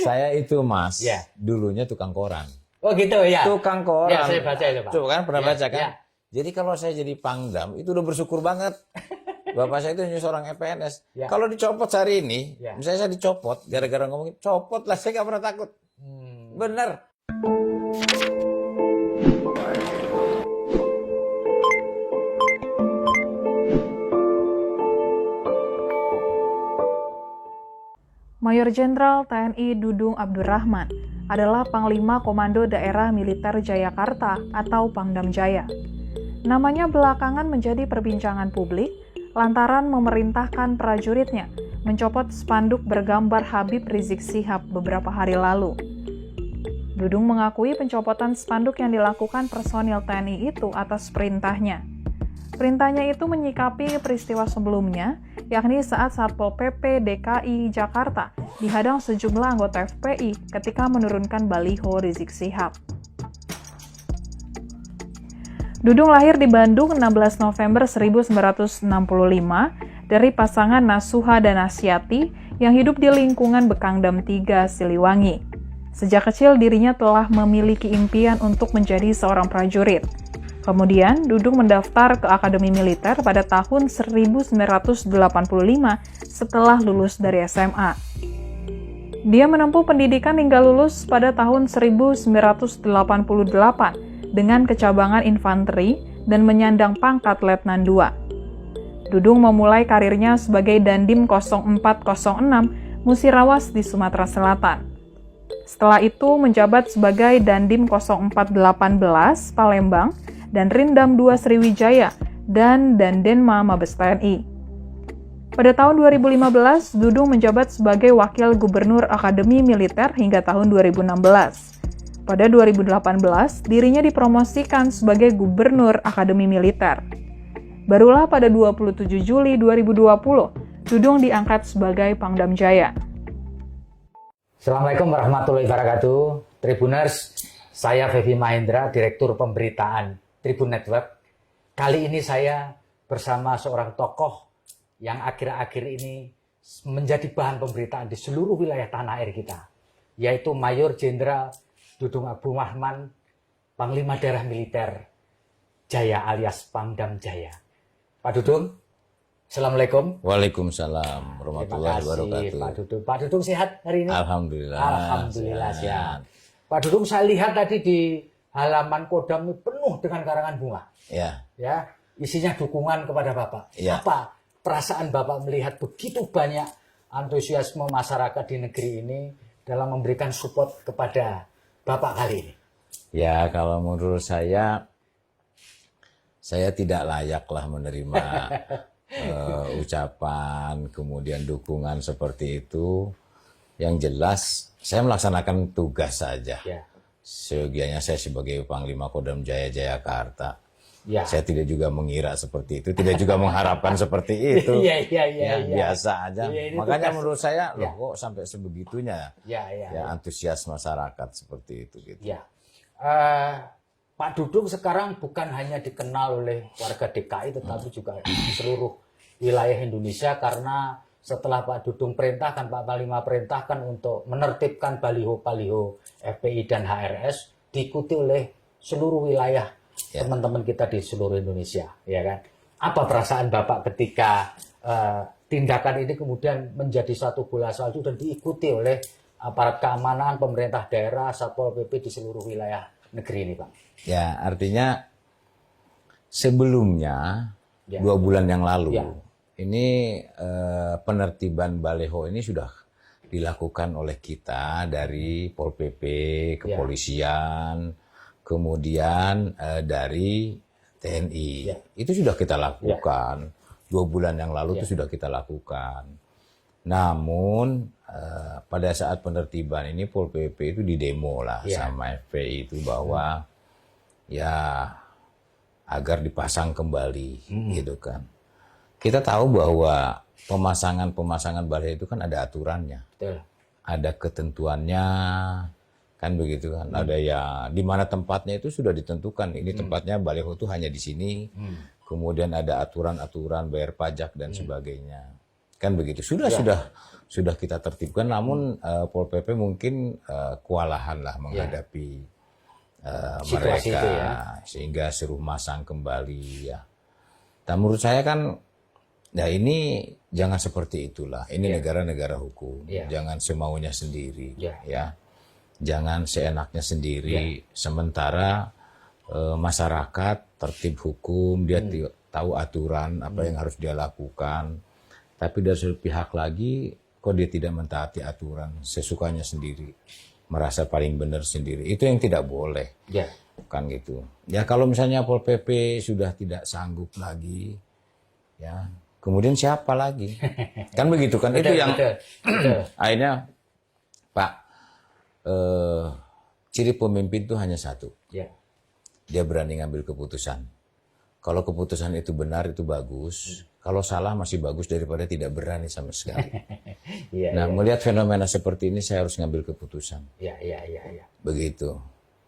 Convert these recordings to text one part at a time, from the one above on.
Saya itu Mas, dulunya tukang koran. Oh gitu ya. Tukang koran. Ya, saya baca itu Pak. Tuh kan pernah baca kan? Ya. Jadi kalau saya jadi Pangdam itu udah bersyukur banget. Bapak saya itu hanya seorang EPNS. Ya. Kalau dicopot hari ini, misalnya saya dicopot, gara-gara ngomongin, copot lah, saya nggak pernah takut. Bener. Mayor Jenderal TNI Dudung Abdurrahman adalah Panglima Komando Daerah Militer Jayakarta atau Pangdam Jaya. Namanya belakangan menjadi perbincangan publik lantaran memerintahkan prajuritnya mencopot spanduk bergambar Habib Rizik Syihab beberapa hari lalu. Dudung mengakui pencopotan spanduk yang dilakukan personil TNI itu atas perintahnya. Perintahnya itu menyikapi peristiwa sebelumnya, yakni saat Satpol PP DKI Jakarta dihadang sejumlah anggota FPI ketika menurunkan baliho Rizik Syihab. Dudung lahir di Bandung 16 November 1965 dari pasangan Nasuha dan Asyati yang hidup di lingkungan Bekangdam 3 Siliwangi. Sejak kecil dirinya telah memiliki impian untuk menjadi seorang prajurit. Kemudian, Dudung mendaftar ke Akademi Militer pada tahun 1985 setelah lulus dari SMA. Dia menempuh pendidikan hingga lulus pada tahun 1988 dengan kecabangan infanteri dan menyandang pangkat Letnan II. Dudung memulai karirnya sebagai Dandim 0406 Musirawas di Sumatera Selatan. Setelah itu menjabat sebagai Dandim 0418 Palembang dan Rindam 2 Sriwijaya, dan Dandenma Mabes TNI. Pada tahun 2015, Dudung menjabat sebagai Wakil Gubernur Akademi Militer hingga tahun 2016. Pada 2018, dirinya dipromosikan sebagai Gubernur Akademi Militer. Barulah pada 27 Juli 2020, Dudung diangkat sebagai Pangdam Jaya. Assalamualaikum warahmatullahi wabarakatuh. Tribuners, saya Fevi Mahendra, Direktur Pemberitaan Tribun Network. Kali ini saya bersama seorang tokoh yang akhir-akhir ini menjadi bahan pemberitaan di seluruh wilayah tanah air kita, yaitu Mayor Jenderal Dudung Abdurrahman, Panglima Daerah Militer Jaya alias Pangdam Jaya. Pak Dudung, Assalamualaikum. Waalaikumsalam warahmatullahi wabarakatuh. Pak Dudung. Pak Dudung sehat hari ini? Alhamdulillah. Alhamdulillah sehat. Pak Dudung, saya lihat tadi di halaman Kodam ini penuh dengan karangan bunga. Ya, isinya dukungan kepada Bapak. Apa perasaan Bapak melihat begitu banyak antusiasme masyarakat di negeri ini dalam memberikan support kepada Bapak kali ini? Ya, kalau menurut saya tidak layaklah menerima ucapan, kemudian dukungan seperti itu. Yang jelas, saya melaksanakan tugas saja. Seyogianya saya sebagai Panglima Kodam Jaya Jayakarta. Saya tidak juga mengira seperti itu, tidak juga mengharapkan seperti itu. Biasa aja. Makanya menurut saya, loh kok sampai sebegitunya antusias masyarakat seperti itu. Gitu. Pak Dudung sekarang bukan hanya dikenal oleh warga DKI, tetapi juga di seluruh wilayah Indonesia, karena setelah Pak Dudung perintahkan, Pak Panglima perintahkan untuk menertibkan baliho-baliho FPI dan HRS, diikuti oleh seluruh wilayah teman-teman kita di seluruh Indonesia, ya kan? Apa perasaan Bapak ketika tindakan ini kemudian menjadi satu bola salju dan diikuti oleh aparat keamanan, pemerintah daerah, Satpol PP di seluruh wilayah negeri ini, Pak? Ya, artinya sebelumnya 2 bulan yang lalu, ini penertiban baliho ini sudah dilakukan oleh kita dari Pol PP, kepolisian, kemudian dari TNI. Itu sudah kita lakukan. 2 bulan yang lalu itu sudah kita lakukan. Namun pada saat penertiban ini Pol PP itu didemo lah sama FPI itu bahwa agar dipasang kembali gitu kan. Kita tahu bahwa pemasangan baliho itu kan ada aturannya. Betul. Ada ketentuannya, kan begitu kan. Ada di mana tempatnya itu sudah ditentukan. Ini tempatnya baliho itu hanya di sini. Kemudian ada aturan-aturan bayar pajak dan sebagainya. Kan begitu. Sudah kita tertibkan, namun Pol PP mungkin kewalahan lah menghadapi Situasi mereka, itu ya. sehingga suruh masang kembali ya. Dan menurut saya kan, ya ini jangan seperti itulah. Ini negara-negara hukum, jangan semaunya sendiri, ya. Jangan seenaknya sendiri. Sementara masyarakat tertib hukum, dia tahu aturan apa yang harus dia lakukan. Tapi dari satu pihak lagi, kok dia tidak mentaati aturan, sesukanya sendiri, merasa paling benar sendiri. Itu yang tidak boleh, kan gitu. Ya kalau misalnya Pol PP sudah tidak sanggup lagi, ya kemudian siapa lagi? Kan begitu kan? Itu yang akhirnya Pak, ciri pemimpin itu hanya satu, dia berani ngambil keputusan. Kalau keputusan itu benar, itu bagus. Kalau salah masih bagus daripada tidak berani sama sekali. Melihat fenomena seperti ini, saya harus ngambil keputusan. Begitu.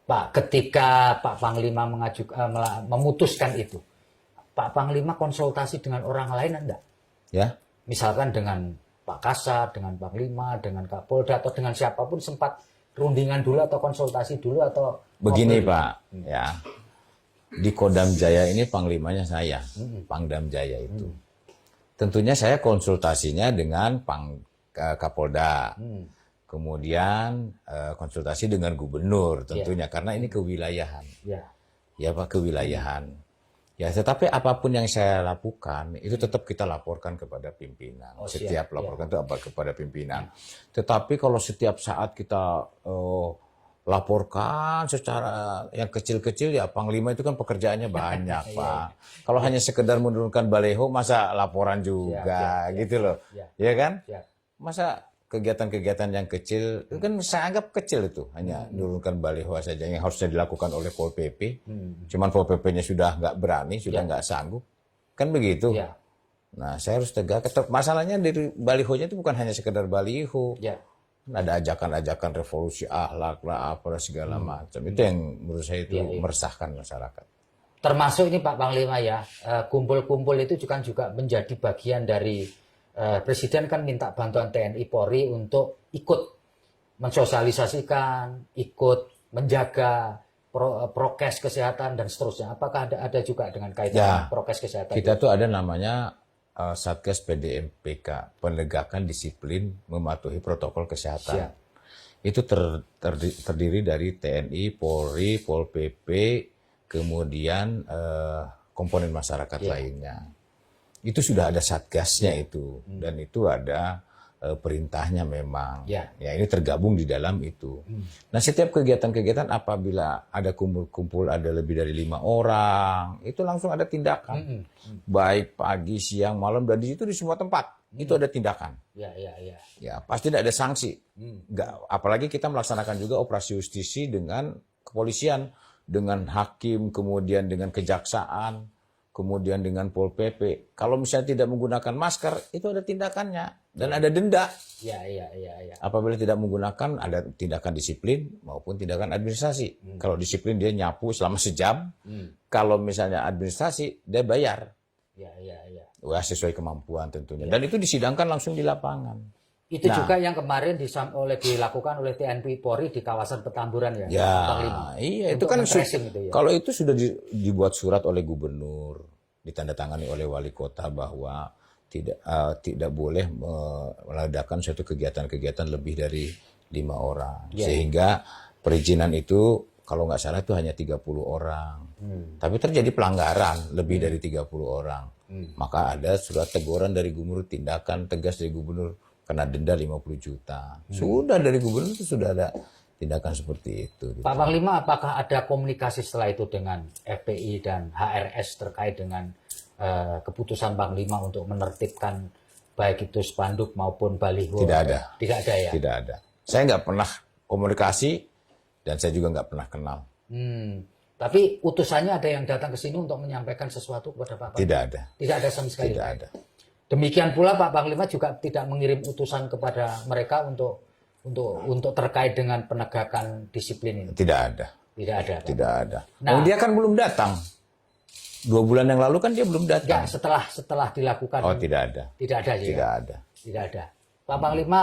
Pak, ketika Pak Panglima memutuskan itu, Pak Panglima konsultasi dengan orang lain enggak? Ya. Misalkan dengan Pak Kasat, dengan Panglima, dengan Kapolda, atau dengan siapapun sempat rundingan dulu atau konsultasi dulu atau... Begini Pak, ya. Di Kodam Jaya ini panglimanya saya, Pangdam Jaya itu. Tentunya saya konsultasinya dengan Kapolda, kemudian konsultasi dengan gubernur tentunya, karena ini kewilayahan. Ya Pak, kewilayahan. Ya, tetapi apapun yang saya lakukan, itu tetap kita laporkan kepada pimpinan. Setiap laporkan itu kepada pimpinan. Tetapi kalau setiap saat kita... laporkan secara yang kecil-kecil, ya Panglima itu kan pekerjaannya banyak Pak. Kalau hanya sekedar menurunkan baleho, masa laporan juga gitu loh, ya kan? Masa kegiatan-kegiatan yang kecil itu kan saya anggap kecil, itu hanya menurunkan baleho saja yang harusnya dilakukan oleh Pol PP. Cuman Pol PP-nya sudah nggak berani, sudah nggak sanggup, kan begitu. Nah saya harus tegak. Masalahnya dari balihonya itu bukan hanya sekedar baliho. Ada ajakan-ajakan revolusi akhlak lah, apa segala macam. Itu yang menurut saya itu meresahkan masyarakat. Termasuk ini Pak Panglima ya, kumpul-kumpul itu juga menjadi bagian dari Presiden kan minta bantuan TNI Polri untuk ikut mensosialisasikan, ikut menjaga prokes kesehatan dan seterusnya. Apakah ada juga dengan kaitan prokes kesehatan? Kita tuh ada namanya Satgas PDMPK, penegakan disiplin mematuhi protokol kesehatan. Itu terdiri dari TNI, Polri, Pol PP, kemudian komponen masyarakat lainnya. Itu sudah ada satgasnya itu, dan itu ada perintahnya memang. Ya ini tergabung di dalam itu. Nah setiap kegiatan-kegiatan apabila ada kumpul-kumpul ada lebih dari 5 orang, itu langsung ada tindakan. Baik pagi, siang, malam, dan di situ di semua tempat itu ada tindakan. Ya pasti tidak ada sanksi. Enggak, apalagi kita melaksanakan juga operasi justisi dengan kepolisian, dengan hakim, kemudian dengan kejaksaan, kemudian dengan Pol PP. Kalau misalnya tidak menggunakan masker, itu ada tindakannya dan ada denda. Apabila tidak menggunakan, ada tindakan disiplin maupun tindakan administrasi. Kalau disiplin dia nyapu selama sejam. Kalau misalnya administrasi dia bayar. Wah, sesuai kemampuan tentunya. Dan itu disidangkan langsung di lapangan. Itu juga yang kemarin dilakukan oleh TNI Polri di kawasan Petamburan ya. Iya, itu kan kalau itu sudah dibuat surat oleh gubernur, ditandatangani oleh wali kota bahwa tidak boleh mengadakan suatu kegiatan-kegiatan lebih dari 5 orang. Sehingga perizinan itu kalau nggak salah itu hanya 30 orang. Tapi terjadi pelanggaran lebih dari 30 orang. Maka ada surat teguran dari gubernur, tindakan tegas dari gubernur, kena denda 50 juta. Sudah dari gubernur itu sudah ada tindakan seperti itu. Pak Panglima, apakah ada komunikasi setelah itu dengan FPI dan HRS terkait dengan keputusan Panglima untuk menertibkan baik itu spanduk maupun baliho? Tidak ada. Tidak ada ya? Tidak ada. Saya nggak pernah komunikasi dan saya juga nggak pernah kenal. Tapi utusannya ada yang datang ke sini untuk menyampaikan sesuatu kepada Pak Panglima? Tidak ada. Tidak ada sama sekali? Tidak ada. Demikian pula Pak Panglima juga tidak mengirim utusan kepada mereka untuk terkait dengan penegakan disiplin ini? Tidak ada. Tidak ada. Tidak ada. Nah, dia kan belum datang. 2 bulan yang lalu kan dia belum datang. Ya, setelah dilakukan. Oh, tidak ada. Tidak ada. Tidak ada. Tidak ada. Pak Panglima,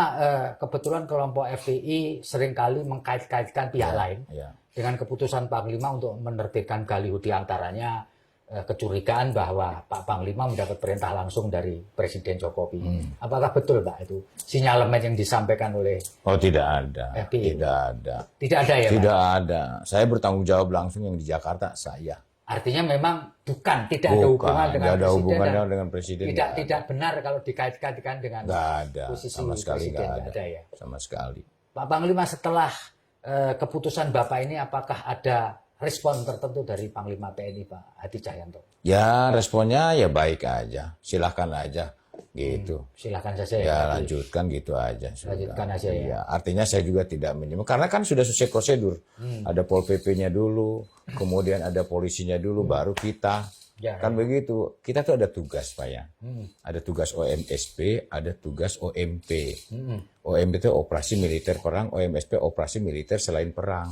kebetulan kelompok FPI seringkali mengkait-kaitkan pihak lain dengan keputusan Panglima untuk menerbitkan Galihu, di antaranya kecurigaan bahwa Pak Panglima mendapat perintah langsung dari Presiden Jokowi. Apakah betul Pak itu sinyalemen yang disampaikan oleh tidak ada. FPI? Tidak ada. Tidak ada ya Tidak Pak? ada. Saya bertanggung jawab langsung, yang di Jakarta saya. Artinya memang tidak ada hubungan dengan ada Presiden. hubungannya dengan Presiden. Tidak benar kalau dikait-kaitkan dengan posisi sama sekali Presiden. nggak ada. Ya. Sama sekali. Pak Panglima, setelah keputusan Bapak ini, apakah ada respon tertentu dari Panglima TNI Pak Hadi Cahyanto? Ya, responnya ya baik aja. Silahkan aja gitu. Silahkan saja Ya, lanjutkan gitu aja. Lanjutkan aja ya. Ya, artinya saya juga tidak minimum. Karena kan sudah sesuai prosedur. Ada Pol PP-nya dulu, kemudian ada polisinya dulu, baru kita. Ya, Kan begitu. Kita tuh ada tugas, Pak ya. Ada tugas OMSP, ada tugas OMP. OMP itu operasi militer perang, OMSP operasi militer selain perang.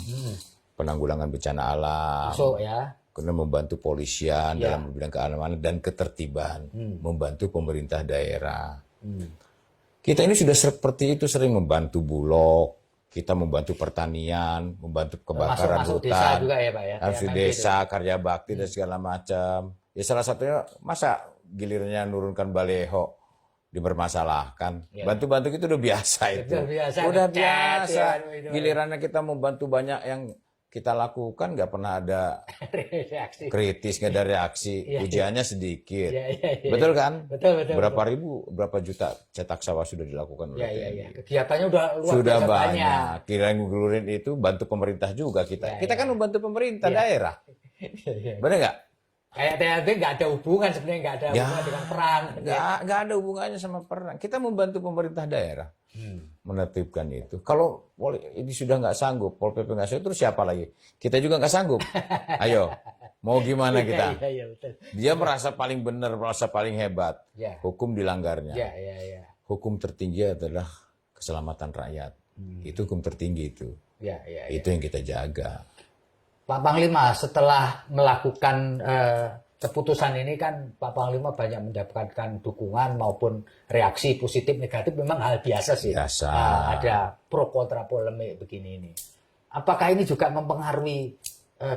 Penanggulangan bencana alam. Masuk ya. Karena membantu polisian dalam bidang keamanan dan ketertiban, membantu pemerintah daerah. Kita ini sudah seperti itu, sering membantu Bulog, kita membantu pertanian, membantu kebakaran Masuk hutan, desa juga ya Pak ya. harus di desa, karya bakti dan segala macam. Ya salah satunya, masa gilirnya nurunkan baleho dipermasalahkan. Bantu-bantu itu udah biasa itu. Udah biasa. Gilirannya kita membantu banyak yang kita lakukan, nggak pernah ada reaksi. kritis, nggak ada reaksi, ujiannya sedikit. Ya. Betul kan? Betul. Berapa ribu, berapa juta cetak sawah sudah dilakukan oleh TNI. Ya. Kegiatannya udah luar Sudah biasa banyak. Kirain itu bantu pemerintah juga kita. Kita kan membantu pemerintah daerah. Benar nggak? Kayak TNI nggak ada hubungan, sebenarnya nggak ada hubungan dengan perang. Nggak ada hubungannya sama perang. Kita membantu pemerintah daerah menertibkan itu. Kalau ini sudah nggak sanggup, Pol PP nggak sanggup, terus siapa lagi? Kita juga nggak sanggup. Ayo, mau gimana kita? Iya, betul. Dia merasa paling benar, merasa paling hebat. Hukum dilanggarnya. Ya. Hukum tertinggi adalah keselamatan rakyat. Itu hukum tertinggi itu. Itu yang kita jaga. Pak Panglima, setelah melakukan keputusan ini kan Pak Panglima banyak mendapatkan dukungan maupun reaksi positif negatif, memang hal biasa sih. Biasa. Ada pro kontra polemik begini ini. Apakah ini juga mempengaruhi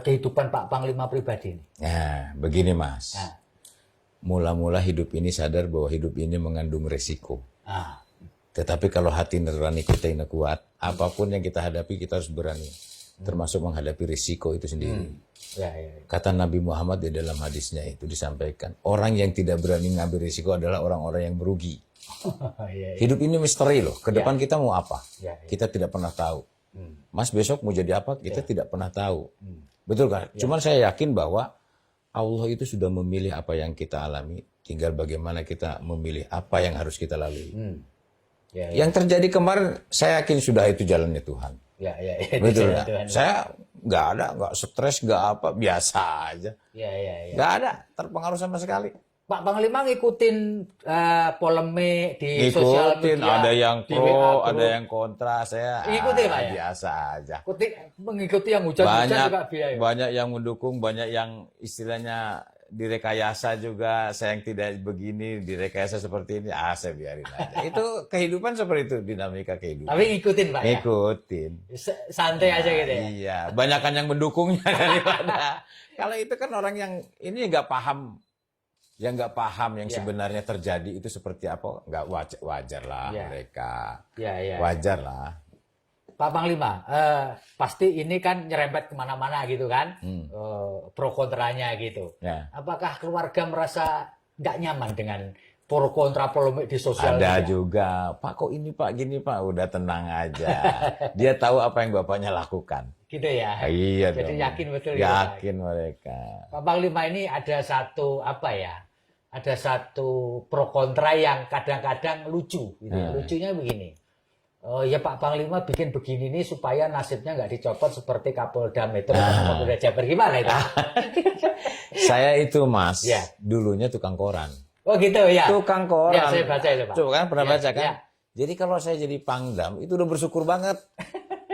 kehidupan Pak Panglima pribadi ini? Nah, begini Mas. Mula-mula hidup ini sadar bahwa hidup ini mengandung resiko. Tetapi kalau hati nurani kita ini kuat, apapun yang kita hadapi kita harus berani. Termasuk menghadapi risiko itu sendiri. Kata Nabi Muhammad di dalam hadisnya itu disampaikan, orang yang tidak berani ngambil risiko adalah orang-orang yang merugi. Hidup ini misteri loh, ke depan kita mau apa? Kita tidak pernah tahu. Mas besok mau jadi apa? Kita tidak pernah tahu. Betul kan? Cuman saya yakin bahwa Allah itu sudah memilih apa yang kita alami, tinggal bagaimana kita memilih apa yang harus kita lalui. Yang terjadi kemarin, saya yakin sudah itu jalannya Tuhan. Betul ya. Saya nggak stres, nggak apa, biasa aja. Nggak ada terpengaruh sama sekali. Pak Panglima ngikutin polemik di sosial media. Ada yang pro, ada yang kontra. Saya ikuti Pak ya? Biasa aja. Mengikuti yang hujan-hujan juga biaya. Banyak yang mendukung, banyak yang istilahnya direkayasa juga. Saya yang tidak begini, direkayasa seperti ini. Saya biarin aja. Itu kehidupan seperti itu, dinamika kehidupan. Tapi ngikutin Pak ya? Ngikutin. Santai aja gitu ya? Iya, banyakan yang mendukungnya daripada. Kalau itu kan orang yang ini nggak paham. Yang nggak paham yang sebenarnya terjadi itu seperti apa, nggak wajar lah mereka. Wajar lah. Pak Panglima, pasti ini kan nyerempet kemana-mana gitu kan, pro kontranya gitu. Apakah keluarga merasa nggak nyaman dengan pro kontra polemik di sosial media? Ada juga, Pak kok ini Pak gini Pak, udah tenang aja. Dia tahu apa yang bapaknya lakukan. Gitu ya? Iya jadi dong. yakin betul. Yakin ya, mereka. Pak Panglima, ini ada satu ada satu pro kontra yang kadang-kadang lucu. Gitu. Lucunya begini. Ya Pak Panglima bikin begini nih supaya nasibnya nggak dicopot seperti Kapolda Metro atau Kapolda Jabar. Gimana itu? Saya itu Mas, dulunya tukang koran. Oh gitu ya? Tukang koran. Ya, saya baca itu Pak. Coba kan pernah baca kan? Jadi kalau saya jadi Pangdam, itu udah bersyukur banget.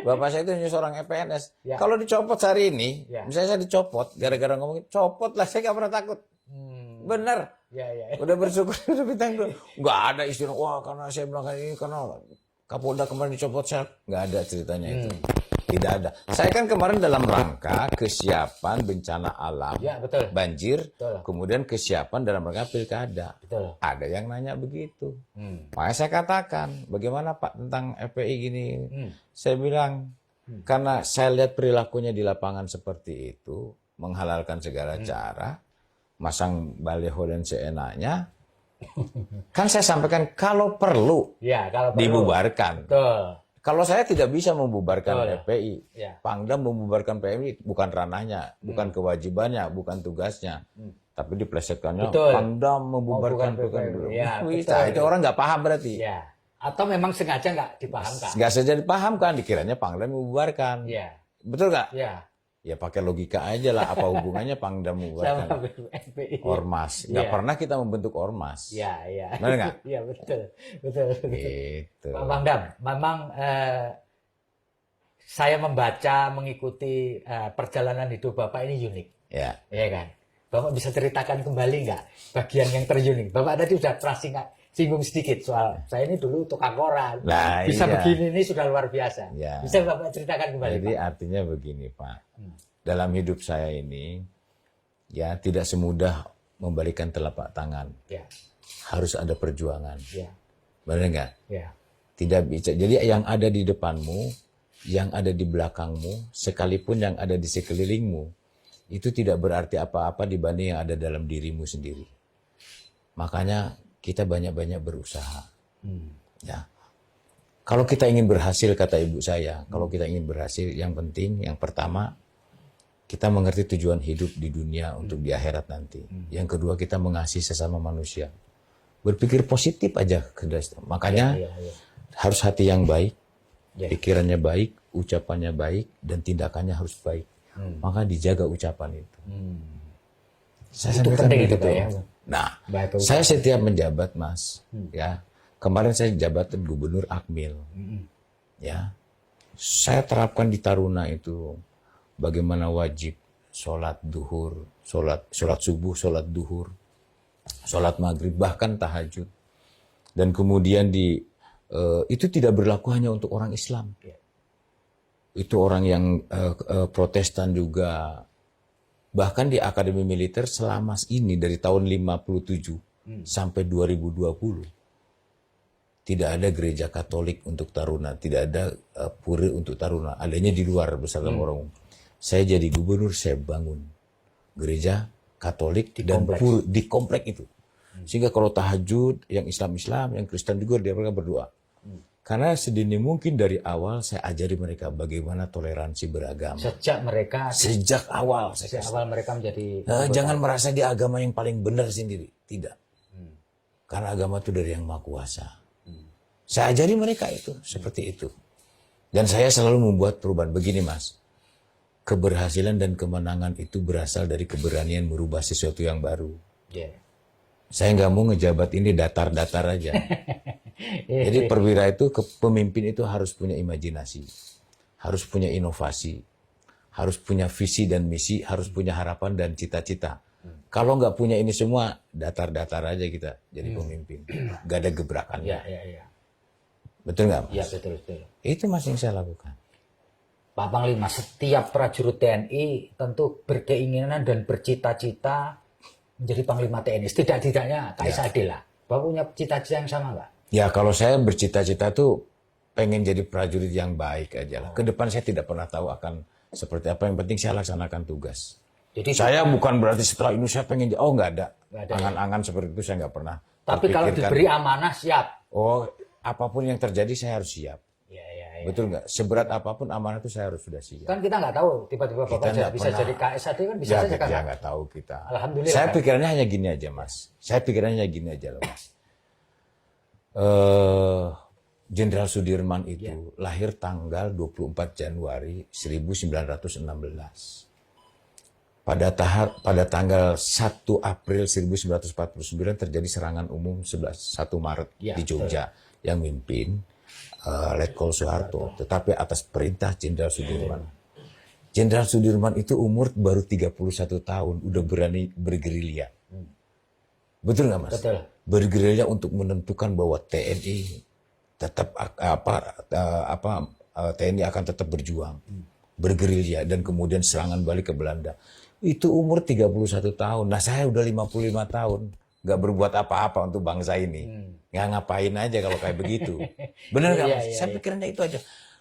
Bapak saya itu hanya seorang EPNS. Kalau dicopot hari ini, misalnya saya dicopot, gara-gara ngomongin, copot lah, saya nggak pernah takut. Bener. Udah bersyukur, udah bintang 2. Nggak ada istilah, wah karena saya bilang ini, karena Kapolda kemarin dicopot saya. Nggak ada ceritanya itu. Tidak ada. Saya kan kemarin dalam rangka kesiapan bencana alam, betul. banjir, Betul. kemudian kesiapan dalam rangka pilkada. Betul. Ada yang nanya begitu. Makanya saya katakan, bagaimana Pak tentang FPI gini? Saya bilang, karena saya lihat perilakunya di lapangan seperti itu, menghalalkan segala cara, masang baliho dan seenaknya, kan saya sampaikan kalau perlu, kalau perlu dibubarkan. Betul. Kalau saya tidak bisa membubarkan Betul. FPI, Ya. Pangdam membubarkan PMI bukan ranahnya, bukan kewajibannya, bukan tugasnya. Tapi diplesetkannya Betul. Pangdam membubarkan PMI. Ya, Bisa, betul. itu orang nggak paham berarti. Ya. Atau memang sengaja nggak dipahamkan. Nggak saja dipahamkan, dikiranya Pangdam membubarkan. Ya. Betul nggak? Ya. Ya pakai logika aja lah, apa hubungannya Pangdam membubarkan Sama FPI. ormas? Nggak Ya. pernah kita membentuk ormas. Ya. Benar nggak? Iya, betul. Betul. Gitu. Pak Pangdam, memang saya membaca, mengikuti perjalanan hidup Bapak ini unik. Ya. Ya kan? Bapak bisa ceritakan kembali nggak bagian yang terunik? Bapak tadi sudah pernah singgung sedikit soal saya ini dulu tukang koran. Nah, bisa iya. begini ini sudah luar biasa. Ya. Bisa Bapak ceritakan kembali, Jadi Pak? artinya begini Pak, dalam hidup saya ini ya tidak semudah membalikan telapak tangan, Ya. harus ada perjuangan, Ya. benar nggak? Ya. Tidak bisa. Jadi yang ada di depanmu, yang ada di belakangmu, sekalipun yang ada di sekelilingmu, itu tidak berarti apa-apa dibanding yang ada dalam dirimu sendiri. Makanya kita banyak-banyak berusaha. Ya. Kalau kita ingin berhasil, kata ibu saya, kalau kita ingin berhasil, yang penting, yang pertama, kita mengerti tujuan hidup di dunia untuk di akhirat nanti. Yang kedua, kita mengasihi sesama manusia. Berpikir positif aja. Makanya Ya. harus hati yang baik, Ya. pikirannya baik, ucapannya baik, dan tindakannya harus baik. Maka dijaga ucapan itu. Saya Itu sampaikan penting itu, begitu. Pak, ya. Nah, Baik, ucapan. saya setiap menjabat, Mas, ya. Kemarin saya jabatan Gubernur Akmil. Ya. Saya terapkan di Taruna itu bagaimana wajib sholat duhur, sholat subuh, sholat duhur, sholat maghrib, bahkan tahajud. Dan kemudian itu tidak berlaku hanya untuk orang Islam. Itu orang yang Protestan juga. Bahkan di Akademi Militer selama ini dari tahun 57 sampai 2020 tidak ada gereja Katolik untuk Taruna, tidak ada puri untuk Taruna, adanya di luar bersama orang umum. Saya jadi gubernur, saya bangun gereja Katolik dan puri di komplek itu. Sehingga kalau tahajud, yang Islam, yang Kristen juga dia mereka berdoa. Karena sedini mungkin dari awal saya ajari mereka bagaimana toleransi beragama. Sejak awal mereka menjadi jangan merasa dia agama yang paling benar sendiri. Tidak. Karena agama itu dari Yang Maha Kuasa. Saya ajari mereka itu seperti itu. Dan saya selalu membuat perubahan. Begini Mas, keberhasilan dan kemenangan itu berasal dari keberanian merubah sesuatu yang baru. Saya nggak mau ngejabat ini datar-datar aja. Jadi perwira itu, pemimpin itu harus punya imajinasi, harus punya inovasi, harus punya visi dan misi, harus punya harapan dan cita-cita. Kalau nggak punya ini semua, datar-datar aja kita jadi pemimpin. Nggak ada gebrakan. Betul nggak Mas? Iya, betul. Itu Mas yang saya lakukan. Pak Panglima, setiap prajurit TNI tentu berkeinginan dan bercita-cita menjadi Panglima TNI. Tidak-tidaknya KSAD lah. Bapak punya cita-cita yang sama nggak? Ya kalau saya bercita-cita tuh pengen jadi prajurit yang baik aja lah. Kedepan saya tidak pernah tahu akan seperti apa. Yang penting saya laksanakan tugas. Jadi saya bukan berarti setelah ini saya pengen, nggak ada. Nggak ada, Angan-angan seperti itu saya nggak pernah. Tapi kalau diberi amanah siap. Oh, apapun yang terjadi saya harus siap. Ya. Betul nggak? Seberat apapun amanah itu saya harus sudah siap. Kan kita nggak tahu tiba-tiba Bapak bisa jadi KSAD kan bisa saja kan? Ya nggak tahu kita. Alhamdulillah. Saya pikirannya hanya gini aja Mas. Saya pikirannya hanya gini aja loh Mas. Jenderal Sudirman itu lahir tanggal 24 Januari 1916. Pada tanggal 1 April 1949 terjadi serangan umum 1 Maret di Jogja yang mimpin Letkol Soeharto, tetapi atas perintah Jenderal Sudirman. Jenderal Sudirman itu umur baru 31 tahun, udah berani bergerilya. Betul nggak Mas? Betul. Bergerilya untuk menentukan bahwa TNI tetap TNI akan tetap berjuang, bergerilya dan kemudian serangan balik ke Belanda. Itu umur 31 tahun. Nah, saya udah 55 tahun. Nggak berbuat apa-apa untuk bangsa ini. Nggak ngapain aja kalau kayak begitu. Bener nggak Mas? Saya pikirnya itu aja.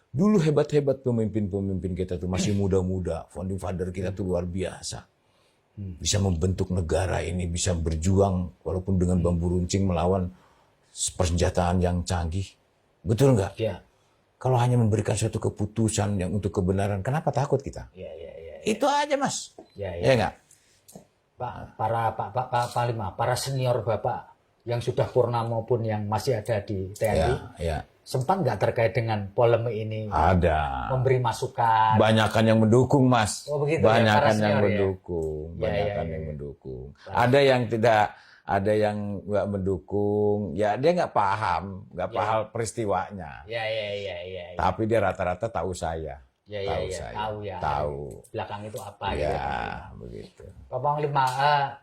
Dulu hebat-hebat pemimpin-pemimpin kita tuh masih muda-muda. Founding father kita tuh luar biasa. Bisa membentuk negara ini, bisa berjuang walaupun dengan bambu runcing melawan persenjataan yang canggih. Betul nggak? Ya. Kalau hanya memberikan suatu keputusan yang untuk kebenaran, kenapa takut kita? Ya. Itu aja Mas. Ya. Ya nggak? Pak Panglima, para senior Bapak yang sudah purna maupun yang masih ada di TNI, Ya. sempat nggak terkait dengan polemik ini? Ada. Memberi masukan. Banyakan yang mendukung, Mas. Oh, begitu ya, Banyakan para yang senior ya? mendukung. Ya, Banyakan ya. yang mendukung. Ada yang tidak, ada yang nggak mendukung. Ya dia nggak paham, nggak paham peristiwanya. Ya. Tapi dia rata-rata tahu saya. Ya. Saya. Tahu ya. Tahu. Belakang itu apa? Ya, begitu. Pak Panglima,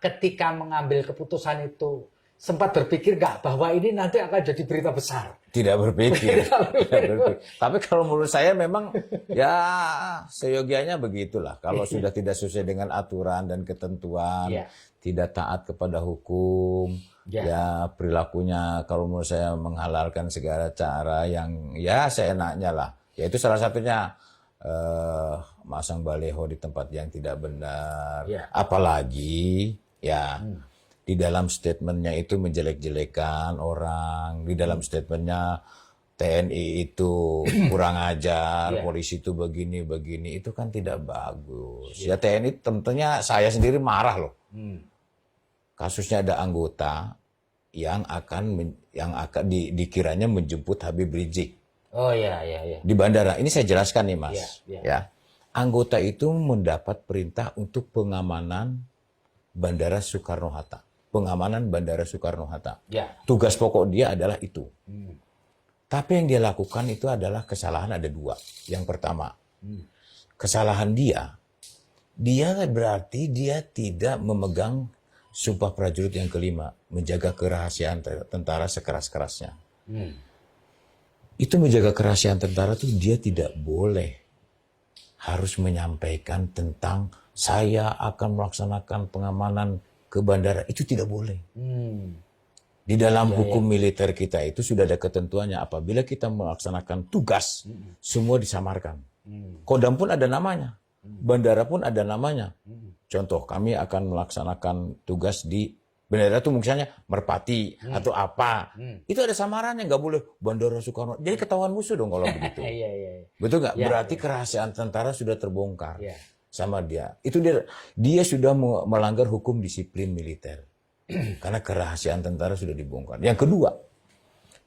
ketika mengambil keputusan itu sempat berpikir nggak bahwa ini nanti akan jadi berita besar? Tidak berpikir. Tidak berpikir. Tapi kalau menurut saya memang ya seyogianya begitulah. Kalau sudah tidak sesuai dengan aturan dan ketentuan, tidak taat kepada hukum, ya perilakunya kalau menurut saya menghalalkan segala cara yang ya seenaknya lah. Ya itu salah satunya masang baliho di tempat yang tidak benar. Apalagi ya di dalam statementnya itu menjelek-jelekan orang, di dalam statementnya TNI itu kurang ajar, polisi itu begini-begini, itu kan tidak bagus. Ya TNI tentunya saya sendiri marah loh. Kasusnya ada anggota yang akan dikiranya menjemput Habib Rizik. Oh iya. Di bandara. Ini saya jelaskan nih Mas. Ya. Anggota itu mendapat perintah untuk pengamanan Bandara Soekarno-Hatta. Pengamanan Bandara Soekarno-Hatta. Tugas pokok dia adalah itu. Tapi yang dia lakukan itu adalah kesalahan ada dua. Yang pertama, kesalahan dia berarti dia tidak memegang Sumpah Prajurit yang kelima, menjaga kerahasiaan tentara sekeras-kerasnya. Itu menjaga kerahasiaan tentara itu dia tidak boleh harus menyampaikan tentang saya akan melaksanakan pengamanan ke bandara. Itu tidak boleh. Di dalam hukum militer kita itu sudah ada ketentuannya apabila kita melaksanakan tugas, semua disamarkan. Kodam pun ada namanya. Bandara pun ada namanya. Contoh, kami akan melaksanakan tugas di bandara itu misalnya Merpati atau apa. Itu ada samarannya, nggak boleh Bandara Soekarno. Jadi ketahuan musuh dong kalau begitu. Betul nggak? Berarti kerahasiaan tentara sudah terbongkar sama dia. Itu dia sudah melanggar hukum disiplin militer. Karena kerahasiaan tentara sudah dibongkar. Yang kedua,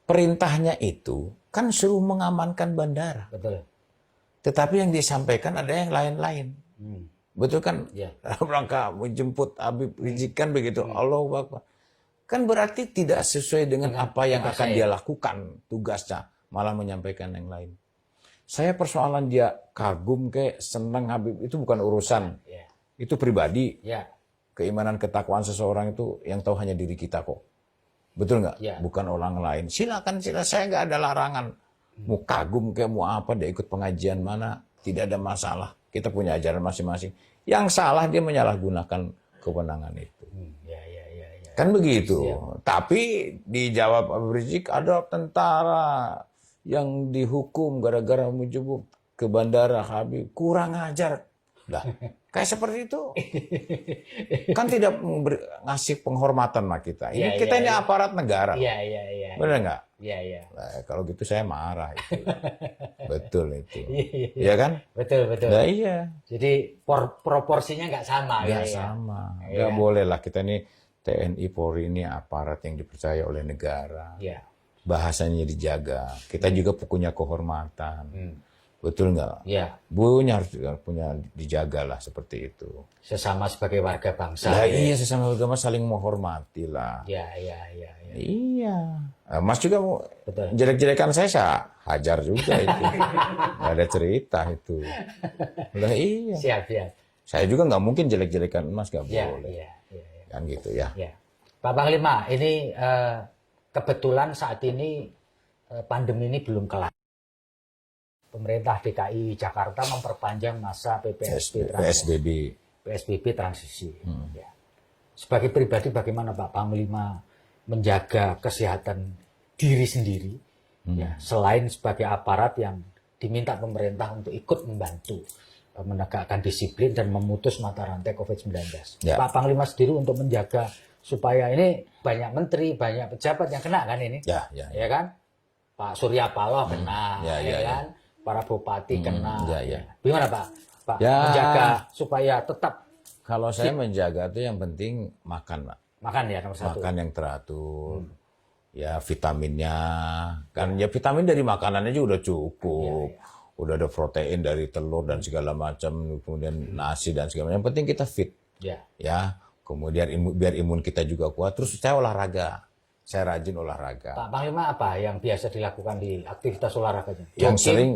perintahnya itu kan suruh mengamankan bandara. Betul. Tetapi yang disampaikan ada yang lain-lain. Betul kan? Dalam rangka menjemput Habib Rizik kan begitu. Allahu Akbar. Kan berarti tidak sesuai dengan apa yang akan dia lakukan tugasnya. Malah menyampaikan yang lain. Saya persoalan dia kagum kayak senang Habib itu bukan urusan. Itu pribadi. Keimanan ketakwaan seseorang itu yang tahu hanya diri kita kok. Betul nggak? Bukan orang lain. Silakan. Saya nggak ada larangan. Mau kagum kayak mau apa, dia ikut pengajian mana. Tidak ada masalah. Kita punya ajaran masing-masing. Yang salah dia menyalahgunakan kewenangan itu. Kan begitu. Tapi dijawab Habib Rizik ada tentara yang dihukum gara-gara menjemput ke bandara Habib. Kurang ajar. Lah, kayak seperti itu. Kan tidak ngasih penghormatan sama kita. Ini kita ini aparat negara. Benar nggak? Nah, kalau gitu saya marah itu. Betul itu. Iya kan? Betul. Nah, iya. Jadi proporsinya nggak sama. Nggak sama. Nggak boleh lah. Kita ini TNI Polri ini aparat yang dipercaya oleh negara. Bahasanya dijaga. Kita juga punya kehormatan. Betul nggak? Harus punya dijaga lah seperti itu. Sesama sebagai warga bangsa. Nah, iya, sesama warga bangsa saling menghormati lah. Iya. Nah, Mas juga mau jelek-jelekan saya hajar juga itu. Nggak ada cerita itu. Lah iya. Siap. Saya juga nggak mungkin jelek-jelekan Mas, nggak boleh. Kan gitu ya. Pak Panglima, ini kebetulan saat ini pandemi ini belum kelar. Pemerintah DKI Jakarta memperpanjang masa PSBB transisi. Ya. Sebagai pribadi, bagaimana Pak Panglima menjaga kesehatan diri sendiri, ya, selain sebagai aparat yang diminta pemerintah untuk ikut membantu menegakkan disiplin dan memutus mata rantai COVID-19. Ya. Pak Panglima sendiri untuk menjaga supaya ini banyak menteri, banyak pejabat yang kena kan ini, Ya kan? Pak Surya Paloh kena, kan? Para bupati kena. Gimana Pak? Menjaga supaya tetap. Kalau saya menjaga itu yang penting makan, Pak. Makan ya nomor satu. Makan yang teratur. Ya vitaminnya, kan ya vitamin dari makanannya juga udah cukup. Udah ada protein dari telur dan segala macam, kemudian nasi dan segala macam. Yang penting kita fit. Ya. Kemudian biar imun kita juga kuat. Terus saya olahraga. Saya rajin olahraga. Pak Panglima apa yang biasa dilakukan di aktivitas olahraganya? Yang sering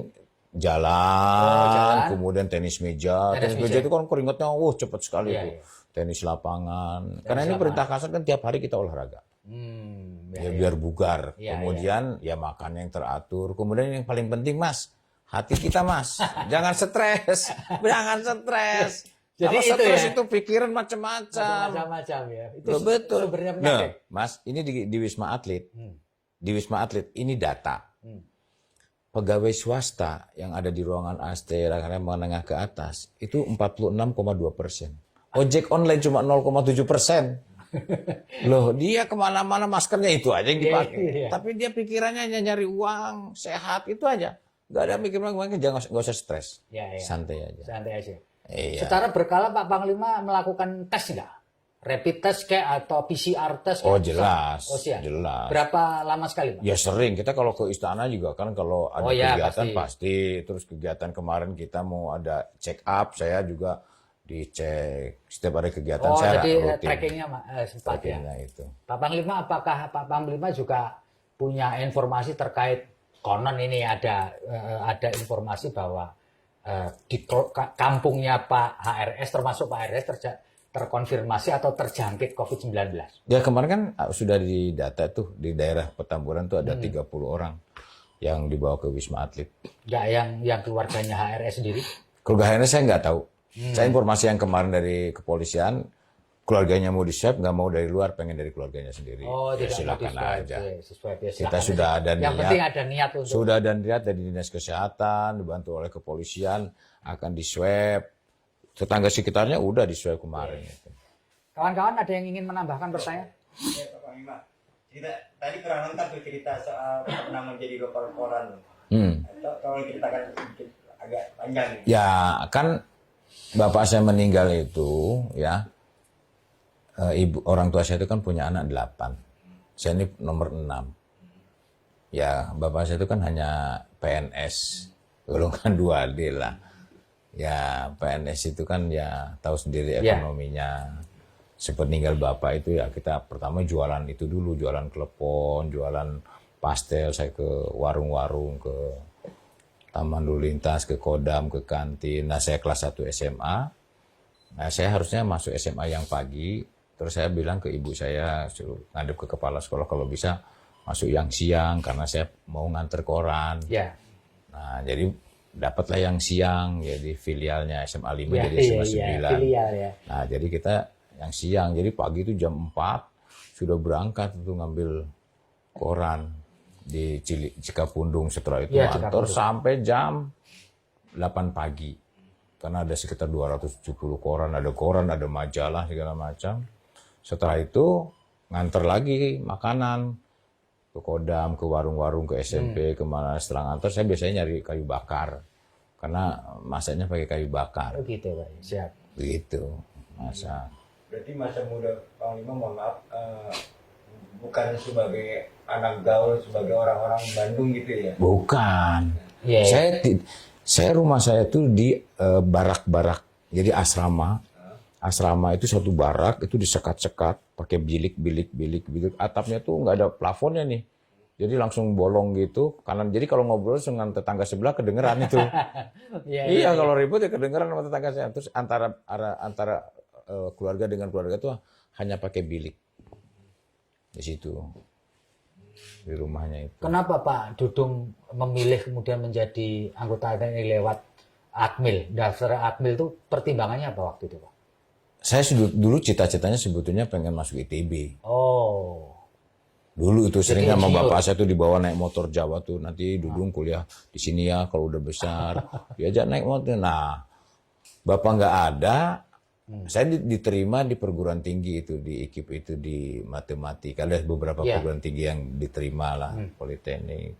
jalan, kemudian tenis meja. Tenis meja itu kan keringatnya cepat sekali itu. Tenis lapangan. Karena ini perintah kasar kan tiap hari kita olahraga. Biar bugar. Kemudian ya makan yang teratur. Kemudian yang paling penting Mas, hati kita Mas. Jangan stres. Jangan stres. Jadi kalau itu stres ya? itu pikiran macam-macam. Macam-macam ya. Itu betul. sumbernya penyakit. Nah, Mas, ini di Wisma Atlet. Di Wisma Atlet ini data. Pegawai swasta yang ada di ruangan Astera karena menengah ke atas itu 46,2%. Ojek online cuma 0,7%. Loh, dia kemana-mana maskernya itu aja yang dipakai. Tapi dia pikirannya hanya nyari uang, sehat, itu aja. Gak ada mikir-mikir, jangan gak usah stres. Santai aja. Santai aja. Iya. Secara berkala Pak Panglima melakukan tes nggak? Rapid test kayak atau PCR test? Oh jelas, jelas. Berapa lama sekali Pak? Ya sering, kita kalau ke istana juga kan kalau ada kegiatan pasti. Terus kegiatan kemarin kita mau ada check up, saya juga dicek. Setiap ada kegiatan saya jadi rutin. trackingnya sempat ya? Itu. Pak Panglima, apakah Pak Panglima juga punya informasi terkait konon ini ada informasi bahwa di kampungnya Pak HRS, termasuk Pak HRS terkonfirmasi atau terjangkit COVID-19. Ya kemarin kan sudah didata tuh di daerah Petamburan tuh ada 30 orang yang dibawa ke Wisma Atlet. Ya yang keluarganya HRS sendiri? Keluarga HRS saya nggak tahu. Saya informasi yang kemarin dari kepolisian, keluarganya mau di-swab, nggak mau dari luar, pengen dari keluarganya sendiri. Ya, silakan aja. Kita sudah ada niat. Yang penting ada niat untuk. Sudah ada niat dari Dinas Kesehatan, dibantu oleh kepolisian, akan di-swab. Tetangga sekitarnya udah di-swab kemarin. Kawan-kawan ada yang ingin menambahkan pertanyaan? Ya Pak Panglima, tadi kurang lengkap tuh cerita soal pernah menjadi korporan. Tolong ceritakan sedikit agak panjang. Ya kan bapak saya meninggal itu ya. Orang tua saya itu kan punya anak 8. Saya ini nomor 6. Ya, bapak saya itu kan hanya PNS, golongan 2D lah. Ya, PNS itu kan ya tahu sendiri ekonominya. Sepeninggal bapak itu ya kita pertama jualan itu dulu, jualan klepon, jualan pastel, saya ke warung-warung, ke Taman Lalu Lintas, ke Kodam, ke kantin. Nah, saya kelas 1 SMA. Nah, saya harusnya masuk SMA yang pagi. Terus saya bilang ke ibu saya, suruh ngadep ke kepala sekolah kalau bisa masuk yang siang karena saya mau nganter koran. Nah, jadi dapatlah yang siang, jadi filialnya SMA 5 jadi SMA 9. Nah, jadi kita yang siang, jadi pagi itu jam 4 sudah berangkat untuk ngambil koran di Cikapundung, setelah itu ngantor sampai jam 8 pagi. Karena ada sekitar 270 koran, ada majalah segala macam. Setelah itu nganter lagi makanan ke Kodam, ke warung-warung, ke SMP, kemana. Setelah nganter saya biasanya nyari kayu bakar karena masaknya pakai kayu bakar. Oh gitu Pak, siap. Begitu masak. Berarti masa muda Panglima, mohon maaf, bukan sebagai anak gaul, sebagai orang-orang Bandung gitu ya? Bukan. Saya rumah saya tuh di barak-barak, jadi asrama. Asrama itu satu barak, itu disekat-sekat, pakai bilik. Atapnya tuh nggak ada plafonnya nih. Jadi langsung bolong gitu, kanan. Jadi kalau ngobrol dengan tetangga sebelah kedengeran itu. Iya, kalau ribut ya kedengeran sama tetangga saya. Terus antara keluarga dengan keluarga tuh hanya pakai bilik. di situ, di rumahnya itu. Kenapa Pak Dudung memilih kemudian menjadi anggota TNI lewat Akmil? Daftar Akmil itu pertimbangannya apa waktu itu Pak? Saya dulu cita-citanya sebetulnya pengen masuk ITB. Oh. Dulu itu sering Jadi sama insinyur. bapak saya tuh dibawa naik motor Jawa tuh, nanti Dudung kuliah di sini ya kalau udah besar, diajak naik motor. Nah, bapak nggak ada, saya diterima di perguruan tinggi itu, di IKIP itu di matematika. Ada beberapa Iya. perguruan tinggi yang diterima lah, Politeknik.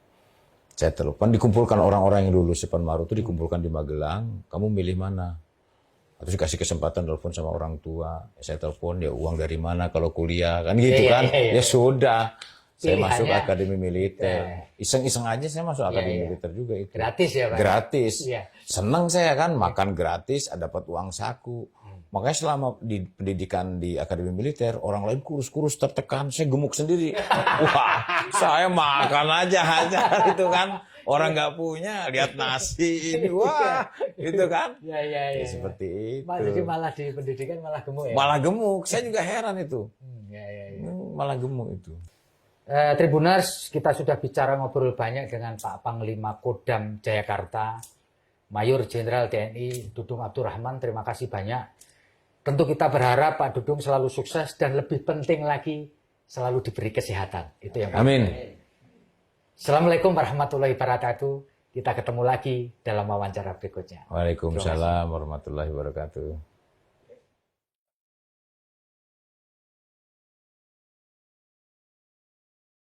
Saya telepon, dikumpulkan orang-orang yang lulus Sepanmaru itu dikumpulkan di Magelang, kamu milih mana? Terus dikasih kesempatan telepon sama orang tua. Saya telepon, ya uang dari mana kalau kuliah? Kan gitu kan. Ya sudah. Saya Pilihannya. masuk Akademi Militer. Iseng-iseng aja saya masuk Akademi Militer juga itu. Gratis ya Pak? Gratis. Iya. Senang saya kan, makan gratis, dapat uang saku. Makanya selama di pendidikan di Akademi Militer, orang lain kurus-kurus tertekan, saya gemuk sendiri. Wah, saya makan aja itu kan. Orang nggak punya, lihat nasi ini, wah, gitu kan. Ya. Ya, seperti itu. Jadi malah di pendidikan malah gemuk ya? Malah gemuk, saya juga heran itu. Ya. Malah gemuk itu. Tribuners, kita sudah bicara ngobrol banyak dengan Pak Panglima Kodam Jayakarta, Mayor Jenderal TNI Dudung Abdurrahman. Terima kasih banyak. Tentu kita berharap Pak Dudung selalu sukses dan lebih penting lagi selalu diberi kesehatan. Itu yang penting. Amin. Assalamualaikum warahmatullahi wabarakatuh. Kita ketemu lagi dalam wawancara berikutnya. Waalaikumsalam warahmatullahi wabarakatuh.